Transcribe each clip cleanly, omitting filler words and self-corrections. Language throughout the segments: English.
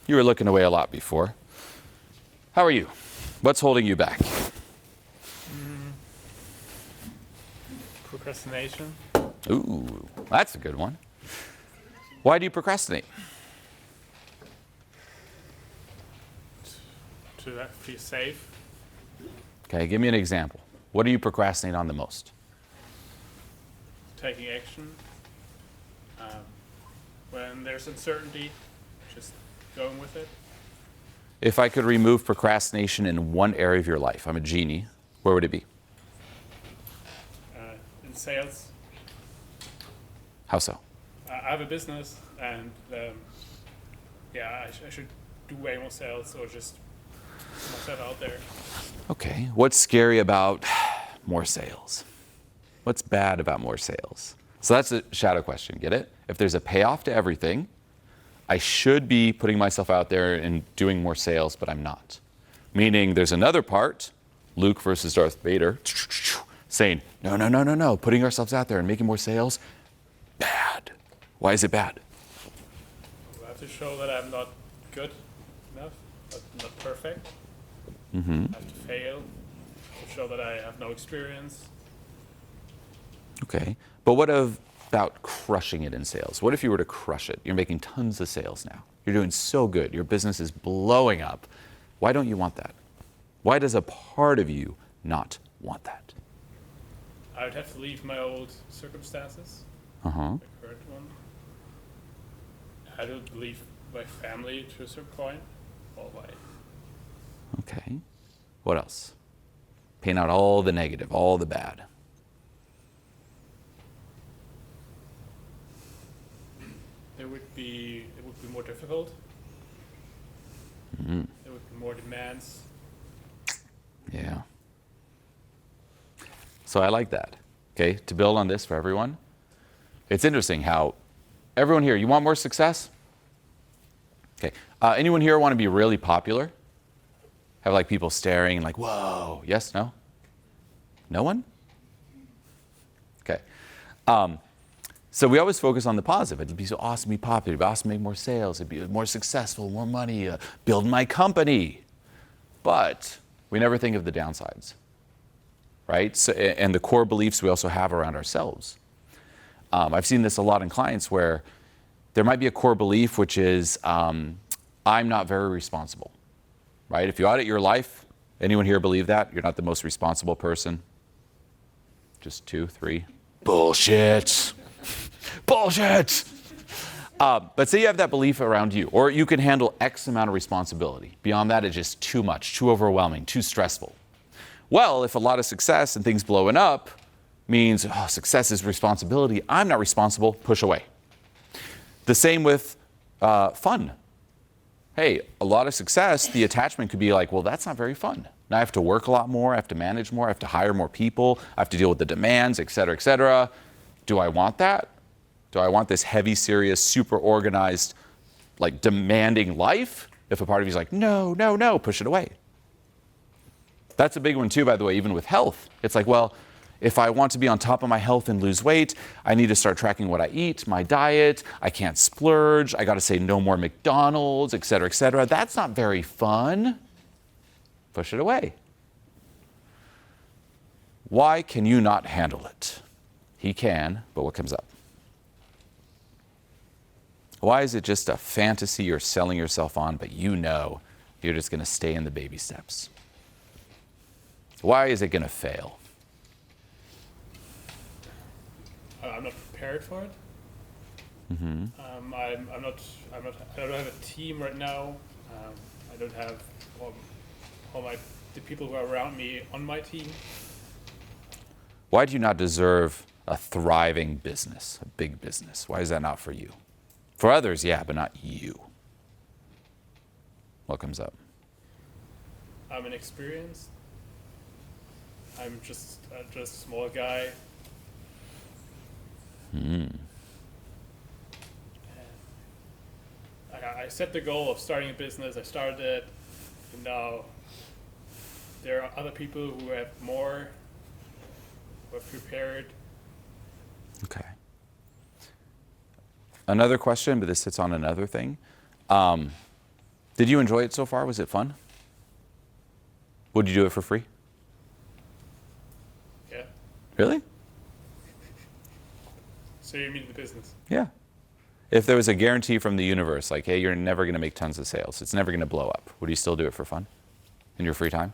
You were looking away a lot before. How are you? What's holding you back? Procrastination. Ooh, that's a good one. Why do you procrastinate? To feel safe. Okay, give me an example. What do you procrastinate on the most? Taking action. When there's uncertainty, just going with it. If I could remove procrastination in one area of your life, I'm a genie, where would it be? In sales, How so? I have a business, and I should do way more sales or just put myself out there. Okay, what's scary about more sales? What's bad about more sales? So that's a shadow question, get it? If there's a payoff to everything, I should be putting myself out there and doing more sales, but I'm not. Meaning there's another part, Luke versus Darth Vader, saying, no, putting ourselves out there and making more sales, bad. Why is it bad? I have to show that I'm not good enough, not perfect. I have to fail to show that I have no experience. Okay, but what about crushing it in sales? What if you were to crush it? You're making tons of sales now. You're doing so good. Your business is blowing up. Why don't you want that? Why does a part of you not want that? I would have to leave my old circumstances, Uh-huh. the current one. I would leave my family to a certain point, all my Okay. What else? Paint out all the negative, all the bad. it would be more difficult. Mm-hmm. There would be more demands. Yeah. So I like that. Okay, to build on this for everyone, it's interesting how everyone here, you want more success? Okay, anyone here want to be really popular? Have like people staring and like, whoa, yes, no? No one? Okay. So we always focus on the positive. It'd be so awesome to be popular, it'd be awesome to make more sales, it'd be more successful, more money, build my company. But we never think of the downsides, right? So, and the core beliefs we also have around ourselves. I've seen this a lot in clients where there might be a core belief which is, I'm not very responsible, right? If you audit your life, anyone here believe that? You're not the most responsible person? Just 2, 3? Bullshit. Bullshit. But say you have that belief around you, or you can handle X amount of responsibility. Beyond that, it's just too much, too overwhelming, too stressful. Well, if a lot of success and things blowing up means success is responsibility, I'm not responsible, push away. The same with fun. Hey, a lot of success, the attachment could be like, well, that's not very fun. Now I have to work a lot more, I have to manage more, I have to hire more people, I have to deal with the demands, et cetera, et cetera. Do I want that? Do I want this heavy, serious, super organized, like demanding life? If a part of you is like, no, push it away. That's a big one too, by the way, even with health. It's like, well, if I want to be on top of my health and lose weight, I need to start tracking what I eat, my diet, I can't splurge, I gotta say no more McDonald's, et cetera, et cetera. That's not very fun. Push it away. Why can you not handle it? He can, but what comes up? Why is it just a fantasy you're selling yourself on, but you know you're just gonna stay in the baby steps? Why is it gonna fail? I'm not prepared for it. Mm-hmm. I don't have a team right now. I don't have the people who are around me on my team. Why do you not deserve a thriving business, a big business? Why is that not for you? For others, yeah, but not you. What comes up? I'm inexperienced. I'm just a small guy. I set the goal of starting a business. I started it, and now there are other people who have more, who have prepared. Okay. Another question, but this hits on another thing. Did you enjoy it so far? Was it fun? Would you do it for free? Yeah. Really? So you mean the business? Yeah. If there was a guarantee from the universe, like, hey, you're never going to make tons of sales, it's never going to blow up, would you still do it for fun in your free time?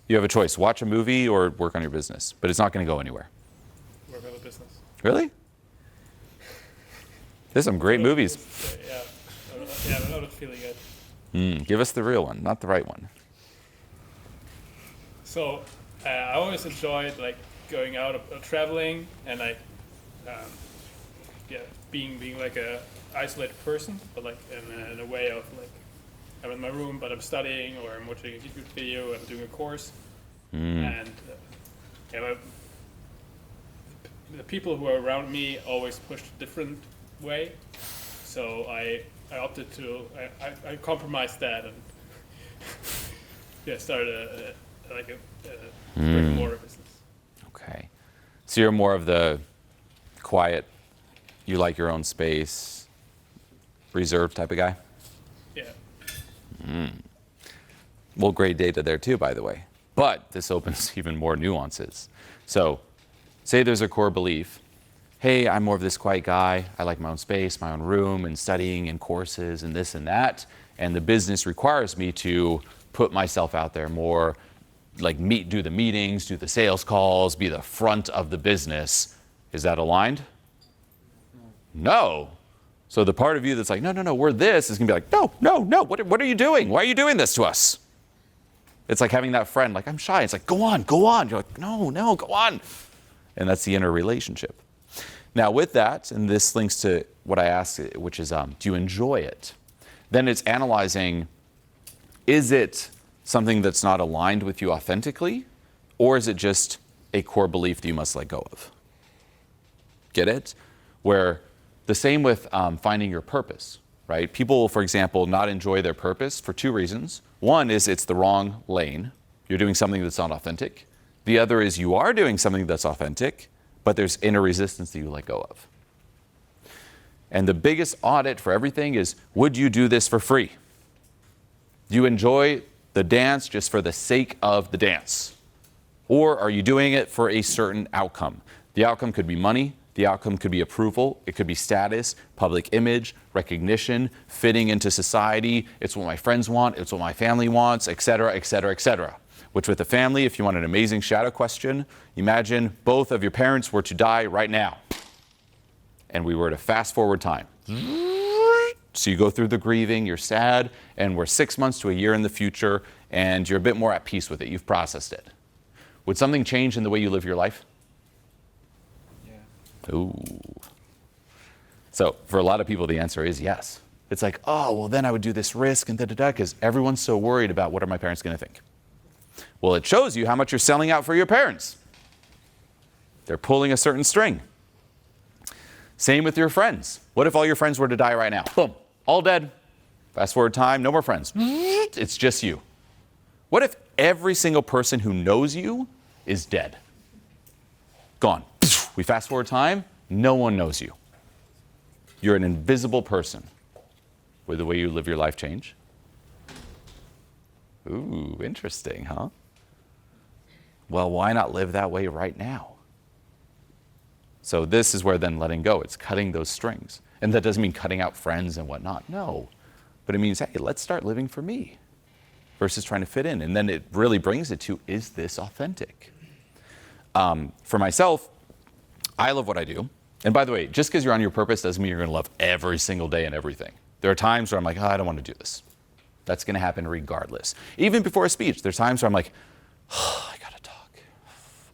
You have a choice, watch a movie or work on your business, but it's not going to go anywhere. Work on the business. Really? There's some great movies. Yeah. I'm not feeling it. Give us the real one, not the right one. So I always enjoyed like going out traveling and like being like a isolated person, but like in a way of like I'm in my room but I'm studying or I'm watching a YouTube video, I'm doing a course, and the people who are around me always pushed a different way, so I opted to I compromised that and started a brick and mortar business. Okay. So you're more of the quiet, you like your own space, reserved type of guy? Yeah. Well, great data there too, by the way. But this opens even more nuances. So say there's a core belief, hey, I'm more of this quiet guy, I like my own space, my own room, and studying and courses and this and that, and the business requires me to put myself out there more, like do the meetings, do the sales calls, be the front of the business. Is that aligned? No. So the part of you that's like, no, we're this, is gonna be like, no, what are you doing? Why are you doing this to us? It's like having that friend, like, I'm shy. It's like, go on. You're like, no, go on. And that's the inner relationship. Now with that, and this links to what I asked, which is, do you enjoy it? Then it's analyzing, is it something that's not aligned with you authentically, or is it just a core belief that you must let go of? Get it? Where the same with finding your purpose, right? People will, for example, not enjoy their purpose for two reasons. One is it's the wrong lane. You're doing something that's not authentic. The other is you are doing something that's authentic, but there's inner resistance that you let go of. And the biggest audit for everything is, would you do this for free? Do you enjoy the dance just for the sake of the dance? Or are you doing it for a certain outcome? The outcome could be money. The outcome could be approval. It could be status, public image, recognition, fitting into society. It's what my friends want. It's what my family wants, et cetera, et cetera, et cetera. Which with the family, if you want an amazing shadow question, imagine both of your parents were to die right now. And we were to fast forward time. So you go through the grieving, you're sad, and we're 6 months to a year in the future, and you're a bit more at peace with it. You've processed it. Would something change in the way you live your life? Yeah. Ooh. So for a lot of people, the answer is yes. It's like, oh, well, then I would do this risk and da-da-da, because everyone's so worried about what are my parents going to think. Well, it shows you how much you're selling out for your parents. They're pulling a certain string. Same with your friends. What if all your friends were to die right now? Boom, all dead. Fast forward time, no more friends. It's just you. What if every single person who knows you is dead? Gone. We fast forward time, no one knows you. You're an invisible person. Would the way you live your life change? Ooh, interesting, huh? Well, why not live that way right now? So this is where then letting go, it's cutting those strings. And that doesn't mean cutting out friends and whatnot, no. But it means, hey, let's start living for me versus trying to fit in. And then it really brings it to, is this authentic? For myself, I love what I do. And by the way, just because you're on your purpose doesn't mean you're gonna love every single day and everything. There are times where I'm like, oh, I don't want to do this. That's gonna happen regardless. Even before a speech, there's times where I'm like, oh, I gotta talk.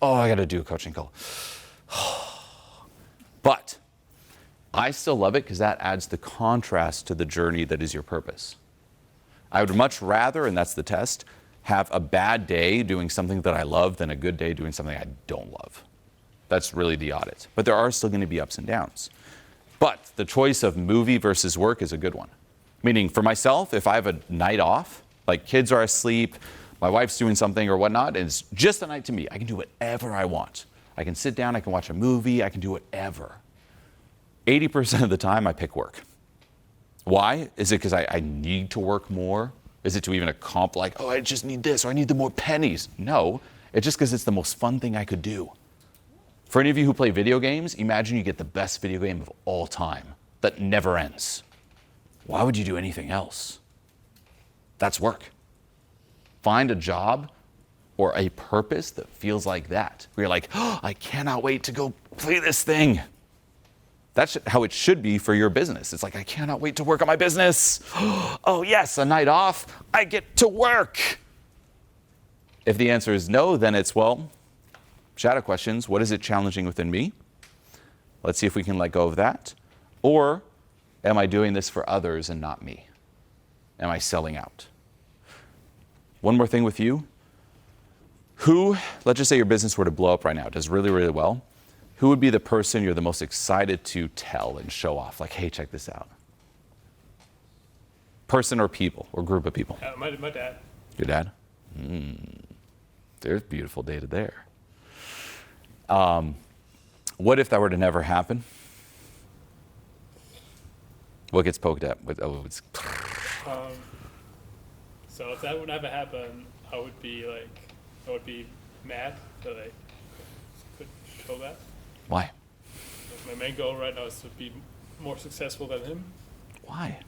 Oh, I gotta do a coaching call. But I still love it because that adds the contrast to the journey that is your purpose. I would much rather, and that's the test, have a bad day doing something that I love than a good day doing something I don't love. That's really the audit. But there are still going to be ups and downs. But the choice of movie versus work is a good one. Meaning for myself, if I have a night off, like kids are asleep, my wife's doing something or whatnot, and it's just a night to me, I can do whatever I want. I can sit down, I can watch a movie, I can do whatever. 80% of the time I pick work. Why? Is it because I need to work more? Is it to even accomplish, like, oh, I just need this, or I need the more pennies? No, it's just because it's the most fun thing I could do. For any of you who play video games, imagine you get the best video game of all time that never ends. Why would you do anything else? That's work. Find a job or a purpose that feels like that, where you're like, oh, I cannot wait to go play this thing. That's how it should be for your business. It's like, I cannot wait to work on my business. Oh yes, a night off, I get to work. If the answer is no, then it's, well, shadow questions. What is it challenging within me? Let's see if we can let go of that. Or am I doing this for others and not me? Am I selling out? One more thing with you. Who, let's just say your business were to blow up right now, does really, really well. Who would be the person you're the most excited to tell and show off? Like, hey, check this out. Person or people or group of people? My dad. Your dad? There's beautiful data there. What if that were to never happen? What gets poked at? So if that would never happen, I would be mad that I could show that. Why? My main goal right now is to be more successful than him. Why?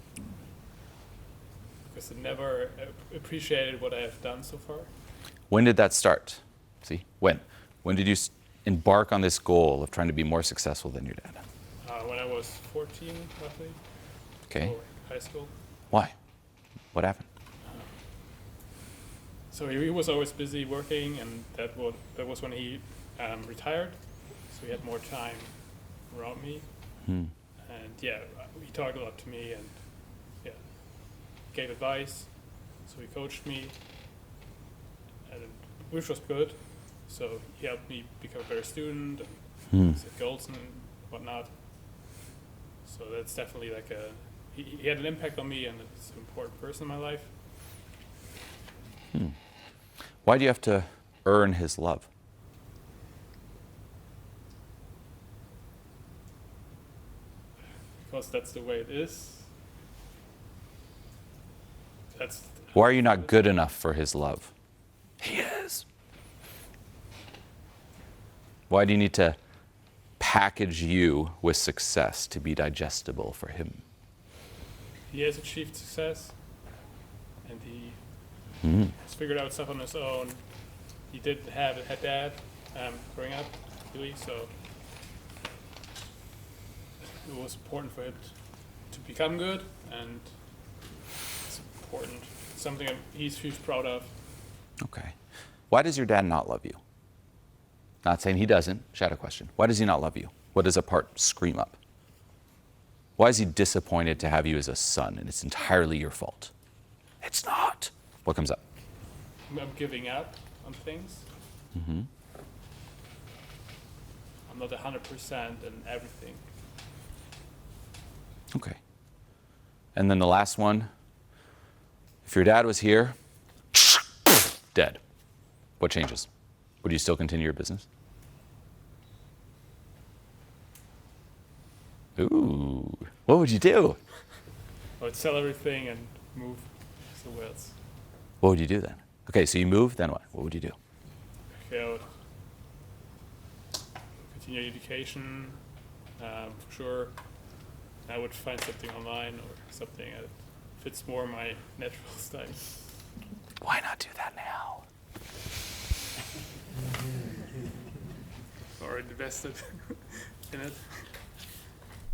Because I never appreciated what I have done so far. When did that start? See, when? When did you embark on this goal of trying to be more successful than your dad? When I was 14, roughly. Okay. Or high school. Why? What happened? So he was always busy working, and that was when he retired. So he had more time around me. And yeah, he talked a lot to me, and yeah, gave advice. So he coached me, and which was good. So he helped me become a better student and set goals and whatnot. So that's definitely like he had an impact on me, and it's an important person in my life. Why do you have to earn his love? Because that's the way it is. Why are you not good enough for his love? He is. Why do you need to package you with success to be digestible for him? He has achieved success, and he has figured out stuff on his own. He did have a dad growing up, really, so it was important for him to become good, and it's important, something he's proud of. Okay. Why does your dad not love you? Not saying he doesn't, shadow question. Why does he not love you? What does a part scream up? Why is he disappointed to have you as a son and it's entirely your fault? It's not. What comes up? I'm giving up on things. I'm not 100% in everything. Okay. And then the last one, if your dad was here, dead, what changes? Would you still continue your business? Ooh, what would you do? I would sell everything and move somewhere else. What would you do then? Okay, so you move, then what? What would you do? Okay, I would continue education, for sure. I would find something online or something that fits more my natural style. Why not do that now? Already invested in it.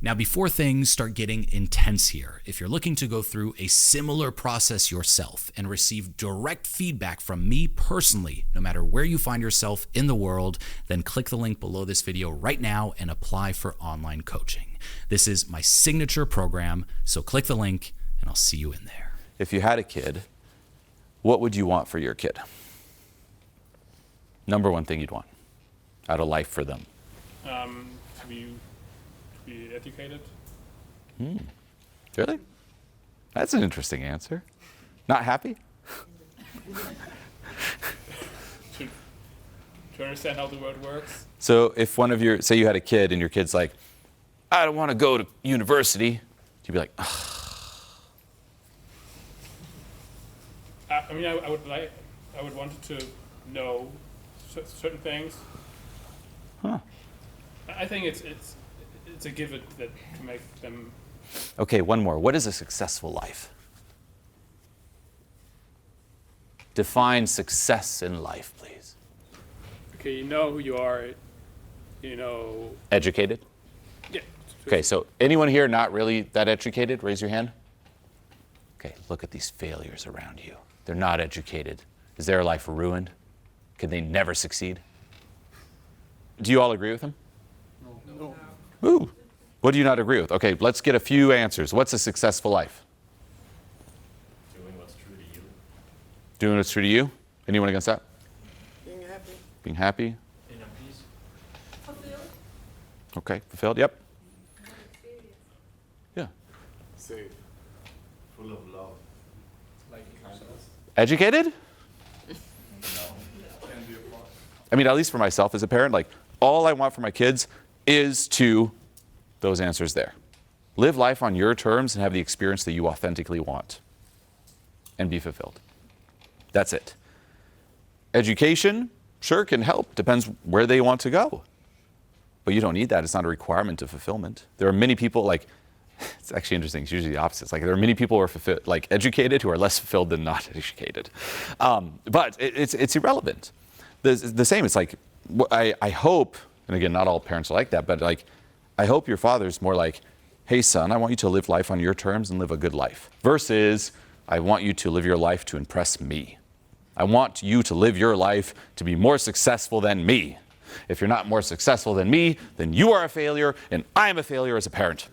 Now, before things start getting intense here, if you're looking to go through a similar process yourself and receive direct feedback from me personally, no matter where you find yourself in the world, then click the link below this video right now and apply for online coaching. This is my signature program, so click the link and I'll see you in there. If you had a kid, what would you want for your kid? Number one thing you'd want out of life for them. To be educated. Really? That's an interesting answer. Not happy? To understand how the world works. So if one of your, say you had a kid and your kid's like, I don't want to go to university, you'd be like, ugh. I mean, I would want to know certain things. Huh. I think it's a given that to make them. Okay, one more. What is a successful life? Define success in life, please. Okay, you know who you are. You know. Educated? Yeah. Okay, so anyone here not really that educated? Raise your hand. Okay, look at these failures around you. They're not educated. Is their life ruined? Can they never succeed? Do you all agree with him? No. Ooh. What do you not agree with? Okay, let's get a few answers. What's a successful life? Doing what's true to you. Doing what's true to you? Anyone against that? Being happy. Being happy? In a peace. Okay, fulfilled, yep. Yeah. Safe. Full of love. Educated? I mean, at least for myself as a parent, like, all I want for my kids is to, those answers there. Live life on your terms and have the experience that you authentically want and be fulfilled. That's it. Education, sure, can help. Depends where they want to go. But you don't need that. It's not a requirement of fulfillment. There are many people, like, it's actually interesting. It's usually the opposite. It's like there are many people who are educated who are less fulfilled than not educated. But it's irrelevant. The same, it's like, I hope, and again, not all parents are like that, but like, I hope your father's more like, hey son, I want you to live life on your terms and live a good life. Versus, I want you to live your life to impress me. I want you to live your life to be more successful than me. If you're not more successful than me, then you are a failure and I am a failure as a parent.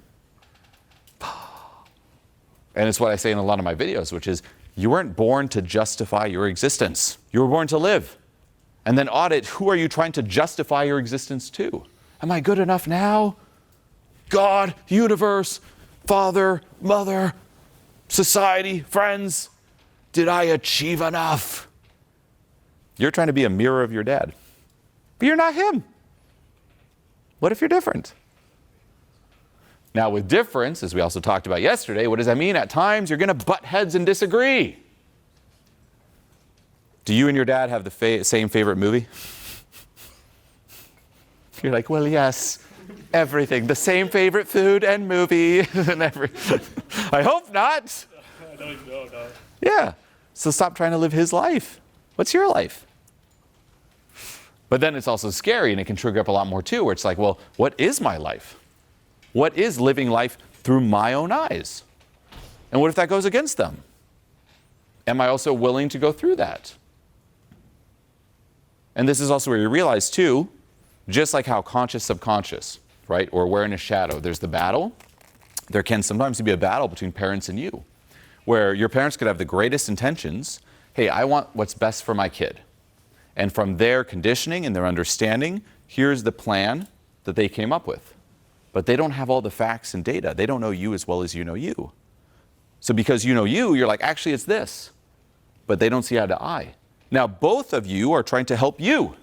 And it's what I say in a lot of my videos, which is, you weren't born to justify your existence. You were born to live. And then audit, who are you trying to justify your existence to? Am I good enough now? God, universe, father, mother, society, friends. Did I achieve enough? You're trying to be a mirror of your dad. But you're not him. What if you're different? Now with difference, as we also talked about yesterday, what does that mean? At times you're going to butt heads and disagree. Do you and your dad have the same favorite movie? You're like, well, yes, everything. The same favorite food and movie and everything. I hope not. No. Yeah. So stop trying to live his life. What's your life? But then it's also scary, and it can trigger up a lot more too, where it's like, well, what is my life? What is living life through my own eyes? And what if that goes against them? Am I also willing to go through that? And this is also where you realize too, just like how conscious, subconscious, right? Or awareness, shadow, there's the battle. There can sometimes be a battle between parents and you, where your parents could have the greatest intentions. Hey, I want what's best for my kid. And from their conditioning and their understanding, here's the plan that they came up with. But they don't have all the facts and data. They don't know you as well as you know you. So because you know you, you're like, actually it's this. But they don't see eye to eye. Now, both of you are trying to help you.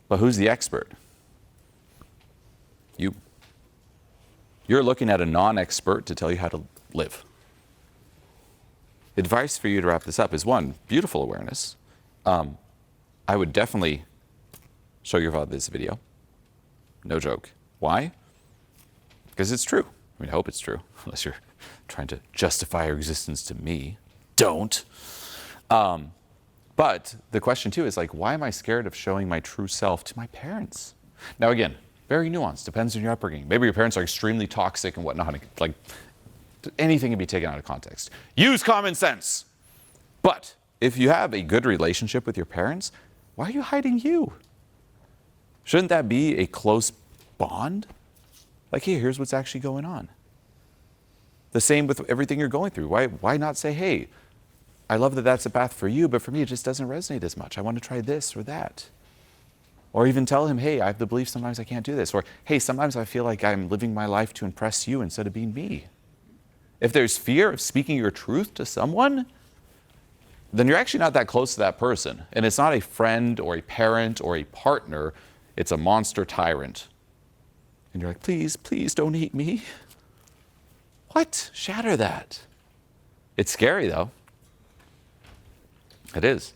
But who's the expert? You. You're looking at a non-expert to tell you how to live. Advice for you to wrap this up is, one, beautiful awareness. I would definitely show your father this video. No joke. Why? Because it's true. I mean, I hope it's true, unless you're trying to justify your existence to me. Don't. But the question too is like, why am I scared of showing my true self to my parents? Now again, very nuanced, depends on your upbringing. Maybe your parents are extremely toxic and whatnot, like anything can be taken out of context. Use common sense. But if you have a good relationship with your parents, why are you hiding you? Shouldn't that be a close bond? Like, hey, here's what's actually going on. The same with everything you're going through. Why not say, hey, I love that that's a path for you, but for me, it just doesn't resonate as much. I want to try this or that. Or even tell him, hey, I have the belief sometimes I can't do this. Or, hey, sometimes I feel like I'm living my life to impress you instead of being me. If there's fear of speaking your truth to someone, then you're actually not that close to that person. And it's not a friend or a parent or a partner. It's a monster tyrant. And you're like, please, please don't eat me. What? Shatter that. It's scary though. It is.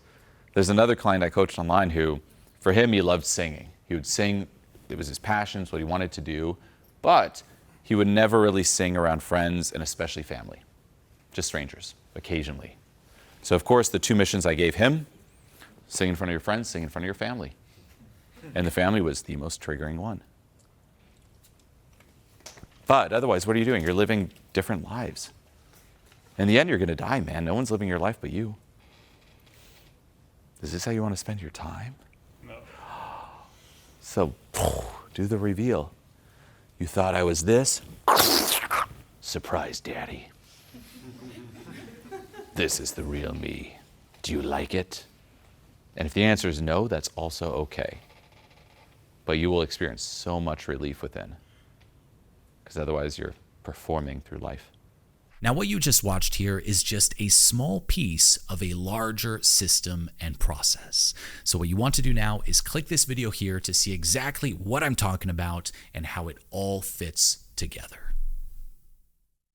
There's another client I coached online who, for him, he loved singing. He would sing, it was his passion, it's what he wanted to do, but he would never really sing around friends and especially family, just strangers, occasionally. So of course, the two missions I gave him, sing in front of your friends, sing in front of your family. And the family was the most triggering one. But otherwise, what are you doing? You're living different lives. In the end, you're going to die, man. No one's living your life but you. Is this how you want to spend your time? No. So, do the reveal. You thought I was this? Surprise, Daddy. This is the real me. Do you like it? And if the answer is no, that's also okay. But you will experience so much relief within, because otherwise you're performing through life. Now, what you just watched here is just a small piece of a larger system and process. So what you want to do now is click this video here to see exactly what I'm talking about and how it all fits together.